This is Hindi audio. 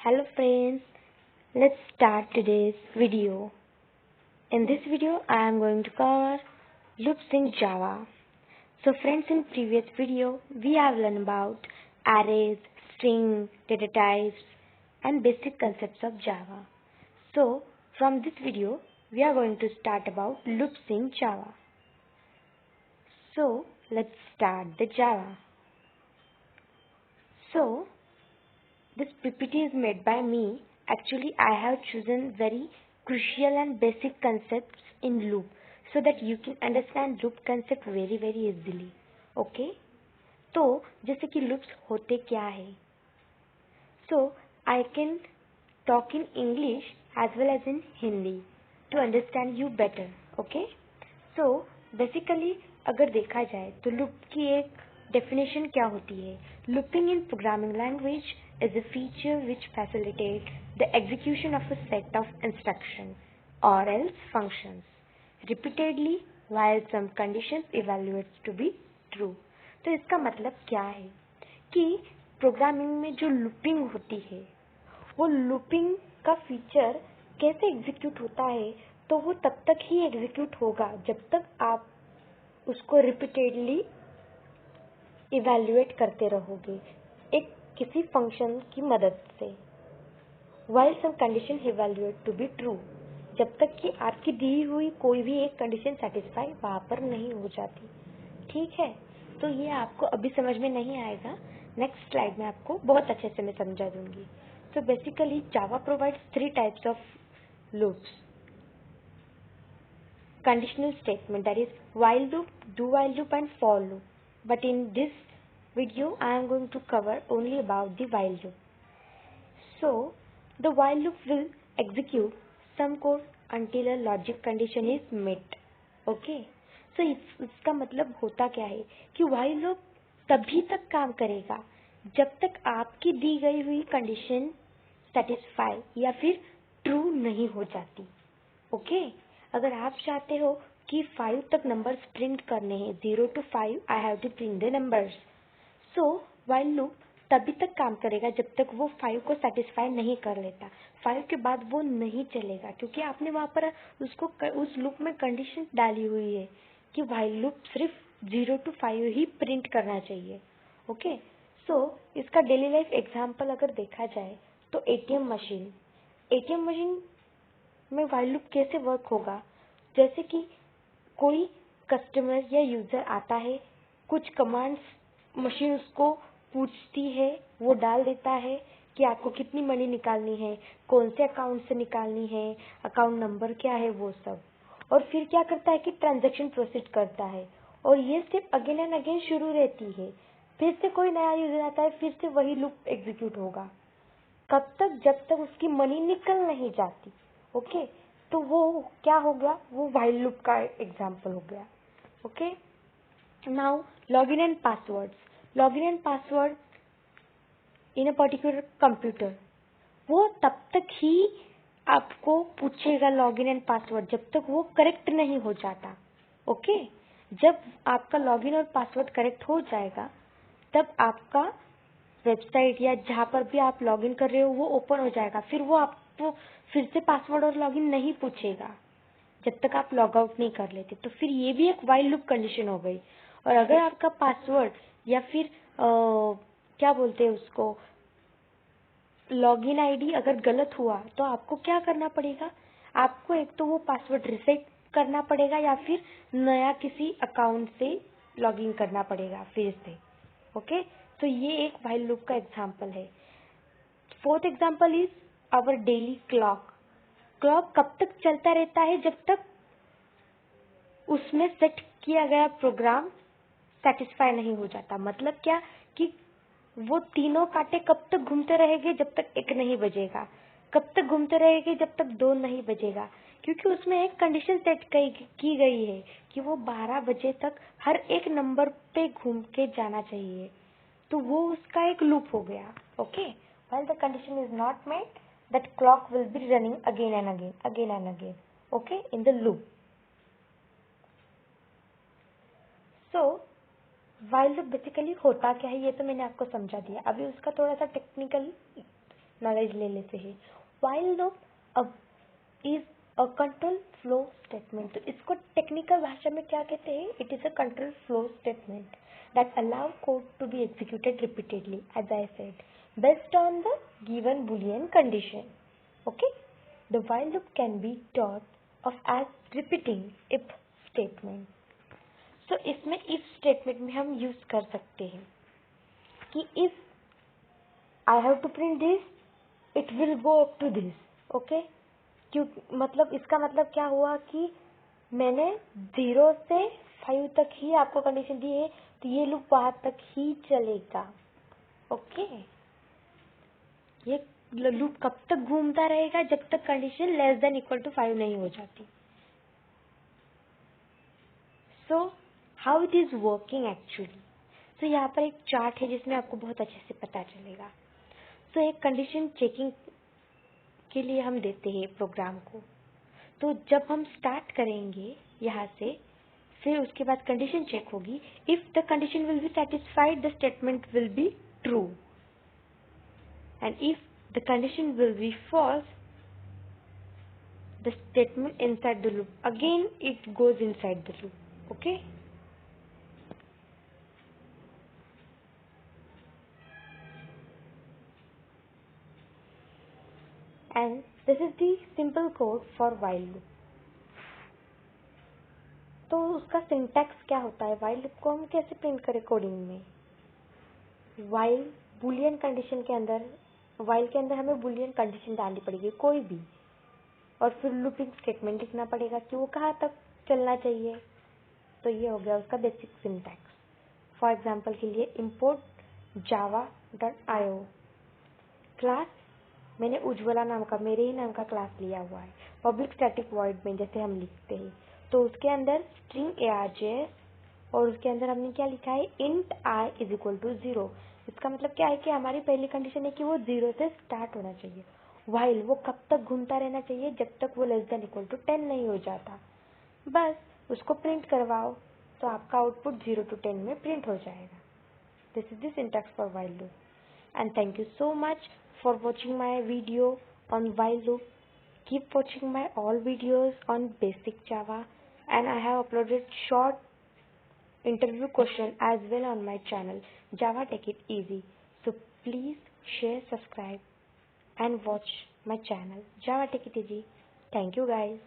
Hello friends, let's start today's video. In this video, I am going to cover loops in Java. So friends, in previous video, we have learned about arrays, string, data types, and basic concepts of Java. So from this video, we are going to start about loops in Java. So let's start the Java. So this PPT is made by me. Actually, I have chosen very crucial and basic concepts in loop so that you can understand loop concept very easily. Okay? तो जैसे कि loops होते क्या है? So I can talk in English as well as in Hindi to understand you better. Okay? So basically अगर देखा जाए तो loop की एक definition क्या होती है? Looping in programming language is a feature which facilitates the execution of a set of instructions or else functions repeatedly while some conditions evaluates to be true. तो इसका मतलब क्या है कि प्रोग्रामिंग में जो लूपिंग होती है वो लूपिंग का फीचर कैसे एग्जीक्यूट होता है, तो वो तब तक ही एग्जीक्यूट होगा जब तक आप उसको रिपीटेडली इवैल्यूएट करते रहोगे एक किसी फंक्शन की मदद से, while some condition evaluate to be true, जब तक कि आपकी दी हुई कोई भी एक कंडीशन सेटिस्फाई वहां पर नहीं हो जाती. ठीक है, तो ये आपको अभी समझ में नहीं आएगा, नेक्स्ट स्लाइड में आपको बहुत अच्छे से मैं समझा दूंगी. So basically Java provides three types of loops. Conditional statement, that is while loop, do while loop and for loop. But in this video I am going to cover only about the while loop. So the while loop will execute some code until a logic condition is met. Okay? So इसका मतलब होता क्या है कि while loop तभी तक काम करेगा जब तक आपकी दी गई हुई कंडीशन सेटिस्फाई या फिर ट्रू नहीं हो जाती. ओके? अगर आप चाहते हो कि 5 तक नंबर्स प्रिंट करने हैं, 0 to 5 I have to print the numbers. So while loop तभी तक काम करेगा जब तक वो 5 को सेटिस्फाई नहीं कर लेता. 5 के बाद वो नहीं चलेगा क्योंकि आपने वहां पर उसको उस लूप में कंडीशन डाली हुई है कि व्हाइल लूप सिर्फ 0 to 5 ही प्रिंट करना चाहिए. ओके? सो इसका डेली लाइफ एग्जांपल अगर देखा जाए तो एटीएम मशीन में व्हाइल लूप कैसे वर्क होगा. जैसे कि कोई कस्टमर या यूजर आता है, कुछ कमांड्स मशीन उसको पूछती है, वो डाल देता है कि आपको कितनी मनी निकालनी है, कौन से अकाउंट से निकालनी है, अकाउंट नंबर क्या है, वो सब. और फिर क्या करता है कि ट्रांजैक्शन प्रोसीड करता है और ये स्टेप अगेन एंड अगेन शुरू रहती है. फिर से कोई नया यूजर आता है, फिर से वही लूप एग्जीक्यूट होगा. कब तक? जब तक उसकी मनी निकल नहीं जाती. ओके? तो वो क्या हो गया, वो व्हाइल लूप का एग्जांपल हो गया. Okay? Now login and password in a particular computer, वो तब तक ही आपको पूछेगा लॉगिन एंड पासवर्ड जब तक वो करेक्ट नहीं हो जाता. ओके? जब आपका लॉगिन और पासवर्ड करेक्ट हो जाएगा तब आपका वेबसाइट या जहाँ पर भी आप लॉगिन कर रहे हो वो ओपन हो जाएगा. फिर वो आपको फिर से पासवर्ड और लॉगिन नहीं पूछेगा जब तक आप लॉग आउट नहीं कर लेते. तो फिर ये भी एक व्हाइल लूप कंडीशन हो गई. और अगर आपका पासवर्ड या फिर क्या बोलते हैं उसको, लॉगिन आईडी अगर गलत हुआ तो आपको क्या करना पड़ेगा, आपको एक तो वो पासवर्ड रिसेट करना पड़ेगा या फिर नया किसी अकाउंट से लॉगिन करना पड़ेगा फिर से. ओके? तो ये एक व्हाइल लूप का एग्जांपल है. Fourth example is our daily clock कब तक चलता रहता है जब तक उसमें सेट किया गया प्रोग्राम सेटिस्फाई नहीं हो जाता. मतलब क्या कि वो तीनों कांटे कब तक घूमते रहेंगे जब तक 1 नहीं बजेगा, कब तक घूमते रहेंगे जब तक 2 नहीं बजेगा, क्योंकि उसमें एक कंडीशन सेट की गई है कि वो 12 बजे तक हर एक नंबर पे घूम के जाना चाहिए. तो वो उसका एक लूप हो गया. Okay? While the condition is not met, that clock will be running again and again. Okay? In the loop. So while loop basically होता क्या है ये तो मैंने आपको समझा दिया. अभी उसका थोड़ा सा टेक्निकल नॉलेज ले लेते हैं। व्हाइल लूप अब is a control flow statement. तो इसको टेक्निकल भाषा में क्या कहते हैं? It is a control flow statement that allow code to be executed repeatedly, as I said, based on the given Boolean condition. Okay? The while loop can be thought of as repeating if statement. So इसमें if statement में हम यूज कर सकते हैं कि if I have to print this, it will go up to this. Okay? क्यों मतलब इसका मतलब क्या हुआ कि मैंने 0 से 5 तक ही आपको कंडीशन दी है, तो ये लूप वहां तक ही चलेगा। ओके, ये लूप कब तक घूमता रहेगा? जब तक condition less than equal to 5 नहीं हो जाती। So how it is working actually? So यहाँ पर एक चार्ट है जिसमें आपको बहुत अच्छे से पता चलेगा। सो एक कंडीशन चेकिंग के लिए हम देते हैं प्रोग्राम को। तो जब हम स्टार्ट करेंगे यहाँ से, फिर उसके बाद कंडीशन चेक होगी। If the condition will be satisfied, the statement will be true, and if the condition will be false, the statement inside the loop again it goes inside the loop. Okay, and this is the simple code for while loop. तो उसका सिंटैक्स क्या होता है? व्हाइल लूप को हम कैसे प्रिंट करें कोडिंग में? व्हाइल बुलियन कंडीशन के अंदर, व्हाइल के अंदर हमें बुलियन कंडीशन डालनी पड़ेगी कोई भी, और फिर लूपिंग स्टेटमेंट लिखना पड़ेगा कि वो कहाँ तक चलना चाहिए। तो ये हो गया उसका बेसिक सिंटैक्स। फॉर एग्जांपल के लिए import java.io क्लास, मैंने उज्ज्वला नाम का, मेरे ही नाम का क्लास लिया हुआ है पब्लिक स्टैटिक वॉइड में, जैसे हम लिखते हैं। तो उसके अंदर स्ट्रिंग arjs, और उसके अंदर हमने क्या लिखा है? int I is equal to 0। इसका मतलब क्या है कि हमारी पहली कंडीशन है कि वो 0 से स्टार्ट होना चाहिए। व्हाइल वो कब तक घूमता रहना चाहिए? जब तक वो लेस देन इक्वल टू 10 नहीं हो जाता। बस उसको प्रिंट करवाओ तो आपका आउटपुट 0 to 10 में प्रिंट हो जाएगा। This is the syntax for while loop, and thank you so much for watching my video on while loop. Keep watching my all videos on basic Java, and I have uploaded short interview question as well on my channel Java Take It Easy. So please share, subscribe and watch my channel Java Take It Easy. Thank you guys.